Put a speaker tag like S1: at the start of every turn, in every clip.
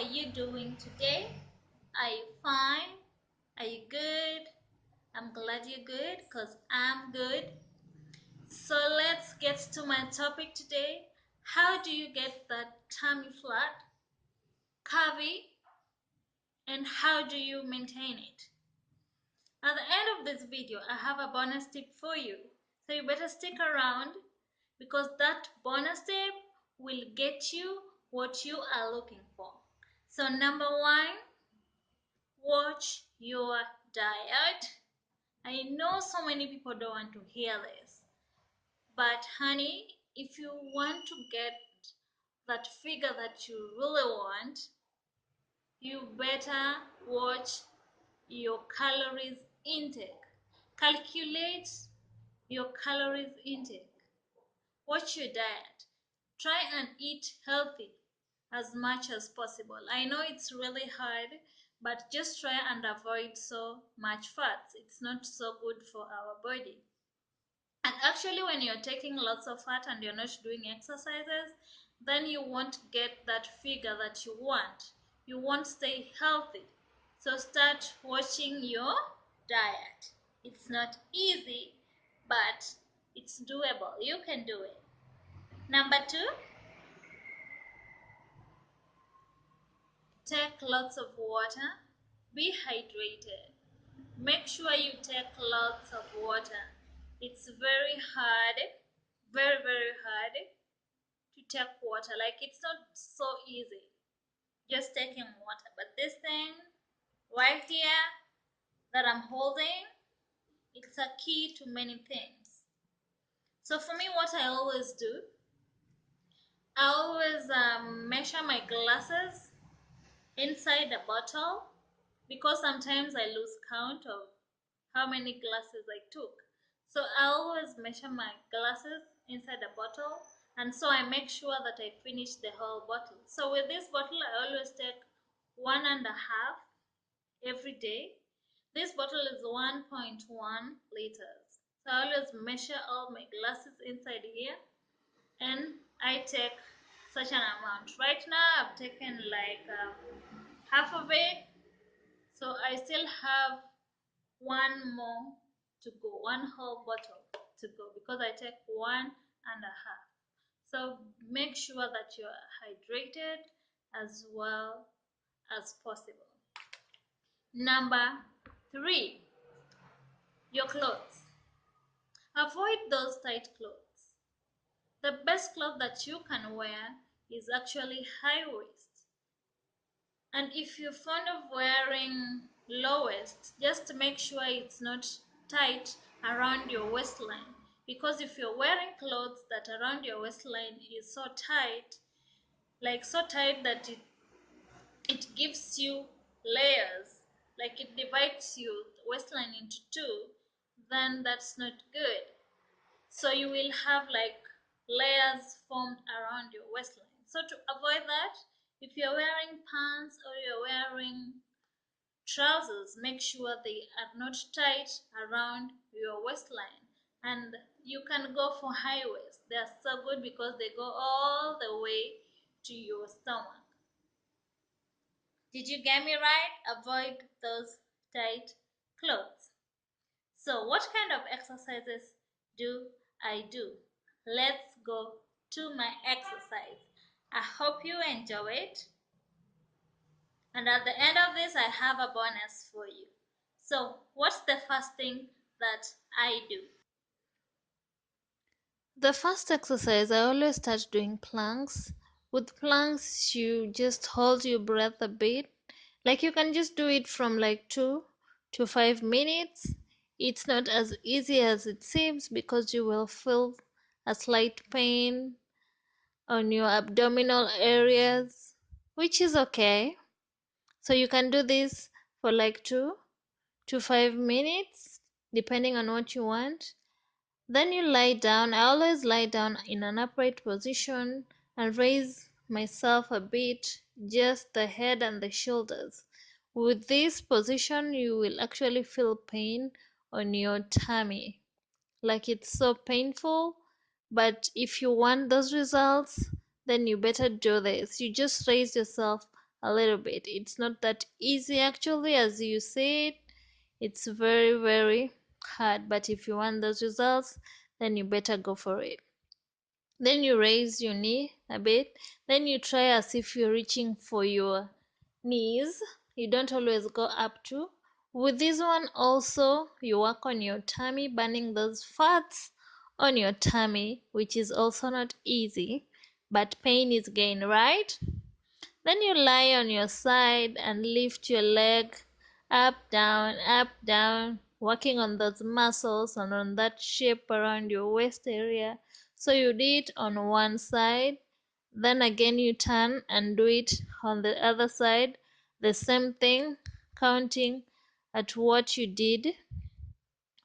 S1: are you doing today? Are you fine? Are you good? I'm glad you're good because I'm good. So let's get to my topic today. How do you get that tummy flat, curvy, and how do you maintain it? At the end of this video, I have a bonus tip for you. So you better stick around because that bonus tip will get you what you are looking for. So number one, watch your diet. I know so many people don't want to hear this, but honey, if you want to get that figure that you really want, you better watch your calories intake. Calculate your calories intake. Watch your diet. Try and eat healthy as much as possible. I know it's really hard, but just try and avoid so much fats. It's not so good for our body. And actually, when you're taking lots of fat and you're not doing exercises, then you won't get that figure that you want. You won't stay healthy. So start watching your diet. It's not easy, but it's doable. You can do it. Number two, take lots of water. Be hydrated. Make sure you take lots of water. It's very hard, very hard to take water. Like it's not so easy just taking water. But this thing right here that I'm holding, it's a key to many things. So for me, what I always do, I always measure my glasses inside the bottle because sometimes I lose count of how many glasses I took. So I always measure my glasses inside the bottle, and so I make sure that I finish the whole bottle. So with this bottle, I always take 1.5 every day. This bottle is 1.1 liters. So I always measure all my glasses inside here, and I take such an amount. Right now, I've taken like half of it, so I still have one more to go, one whole bottle to go because I take 1.5. So make sure that you're hydrated as well as possible. Number three, your clothes. Avoid those tight clothes. The best cloth that you can wear is actually high waist. And if you're fond of wearing low waist, just make sure it's not tight around your waistline. Because if you're wearing clothes that around your waistline is so tight, like so tight that it gives you layers, like it divides your waistline into two, then that's not good. So you will have like layers formed around your waistline. So to avoid that, if you're wearing pants or you're wearing trousers, make sure they are not tight around your waistline. And you can go for high waist. They are so good because they go all the way to your stomach. Did you get me right? Avoid those tight clothes. So, what kind of exercises do I do? Let's go to my exercise. I hope you enjoy it. And at the end of this, I have a bonus for you. So, what's the first thing that I do? The first exercise, I always start doing planks. With planks, you just hold your breath a bit. Like you can just do it from like 2 to 5 minutes. It's not as easy as it seems because you will feel a slight pain on your abdominal areas, which is okay. So you can do this for like 2 to 5 minutes, depending on what you want. Then you lie down. I always lie down in an upright position and raise myself a bit, just the head and the shoulders. With this position, you will actually feel pain on your tummy. Like it's so painful, but if you want those results, then you better do this. You just raise yourself a little bit. It's not that easy actually, as you see it. It's very, very hard. But if you want those results, then you better go for it. Then you raise your knee a bit. Then you try as if you're reaching for your knees. You don't always go up to. With this one also, you work on your tummy, burning those fats on your tummy, which is also not easy, but pain is gain, right? Then you lie on your side and lift your leg up, down, working on those muscles and on that shape around your waist area. So you do it on one side, then again you turn and do it on the other side. The same thing, counting at what you did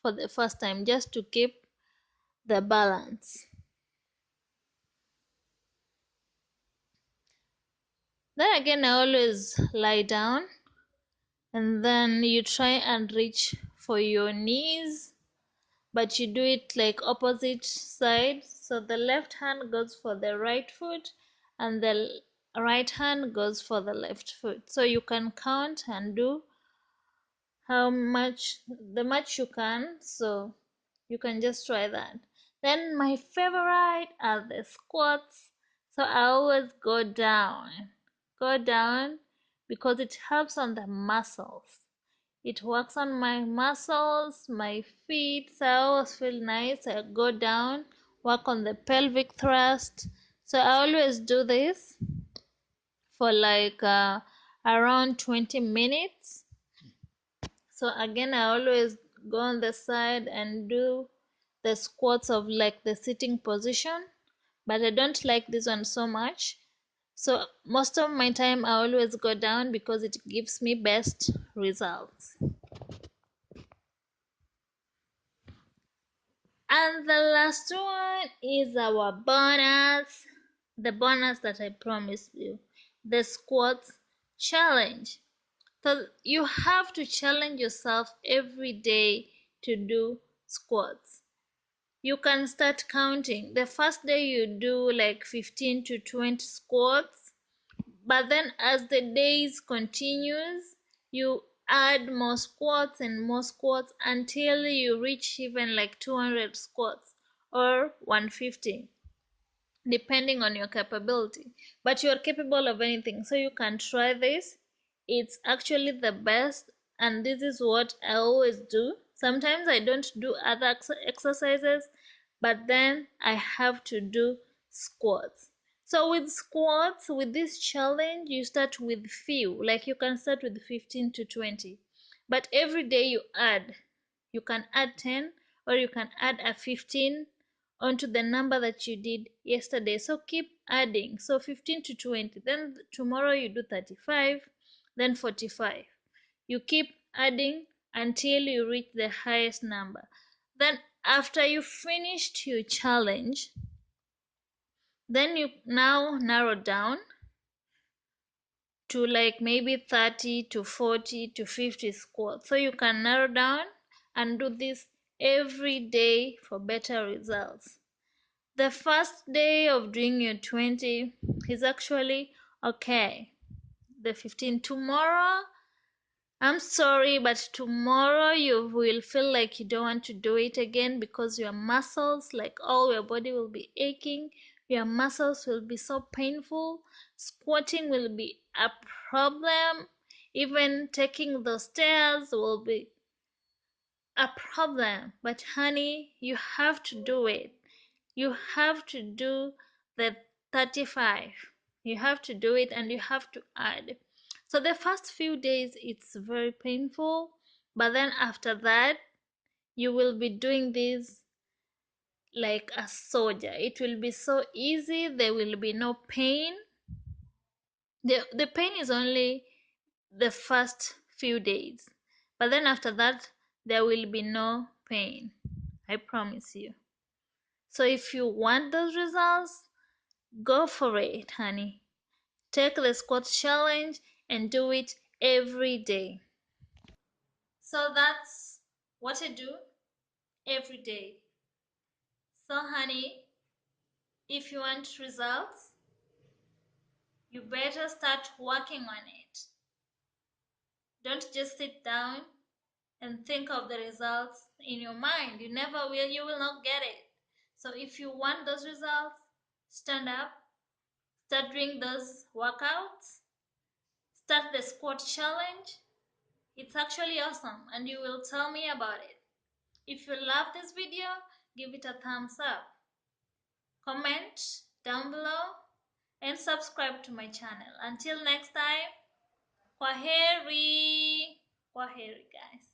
S1: for the first time, just to keep the balance. Then again, I always lie down and then you try and reach for your knees, but you do it like opposite side. So the left hand goes for the right foot and the right hand goes for the left foot. So you can count and do the much you can. So you can just try that. Then my favorite are the squats. So I always go down because it helps on the muscles. It works on my muscles, my feet, so I always feel nice. I go down, work on the pelvic thrust. So I always do this for like around 20 minutes. So again, I always go on the side and do the squats of like the sitting position, but I don't like this one so much. So most of my time I always go down because it gives me best results. And the last one is our bonus, the bonus that I promised you, the squats challenge. So you have to challenge yourself every day to do squats. You can start counting. The first day you do like 15 to 20 squats, but then as the days continues, you add more squats and more squats until you reach even like 200 squats or 150, depending on your capability. But you're capable of anything, so you can try this. It's actually the best, and this is what I always do. Sometimes I don't do other exercises, but then I have to do squats. So with squats, with this challenge, you start with few, like you can start with 15 to 20, but every day you add. You can add 10 or you can add a 15 onto the number that you did yesterday. So keep adding. So 15 to 20. Then tomorrow you do 35, then 45. You keep adding until you reach the highest number. Then after you finished your challenge, then you now narrow down to like maybe 30 to 40 to 50 squats. So you can narrow down and do this every day for better results. The first day of doing your 20 is actually okay. The 15 tomorrow, I'm sorry, but tomorrow you will feel like you don't want to do it again because your muscles, like all your body, will be aching. Your muscles will be so painful. Squatting will be a problem. Even taking the stairs will be a problem. But honey, you have to do it. You have to do the 35. You have to do it and you have to add. So the first few days it's very painful, but then after that you will be doing this like a soldier. It will be so easy, there will be no pain. The pain is only the first few days, but then after that there will be no pain. I promise you. So if you want those results, go for it, honey. Take the squat challenge and do it every day. So that's what I do every day. So, honey, if you want results, You better start working on it. Don't just sit down and think of the results in your mind. You never will, you will not get it. So if you want those results, stand up, start doing those workouts, start the squat challenge. It's actually awesome and you will tell me about it. If you love this video, give it a thumbs up, comment down below, and subscribe to my channel. Until next time, kwaheri. Kwaheri, guys.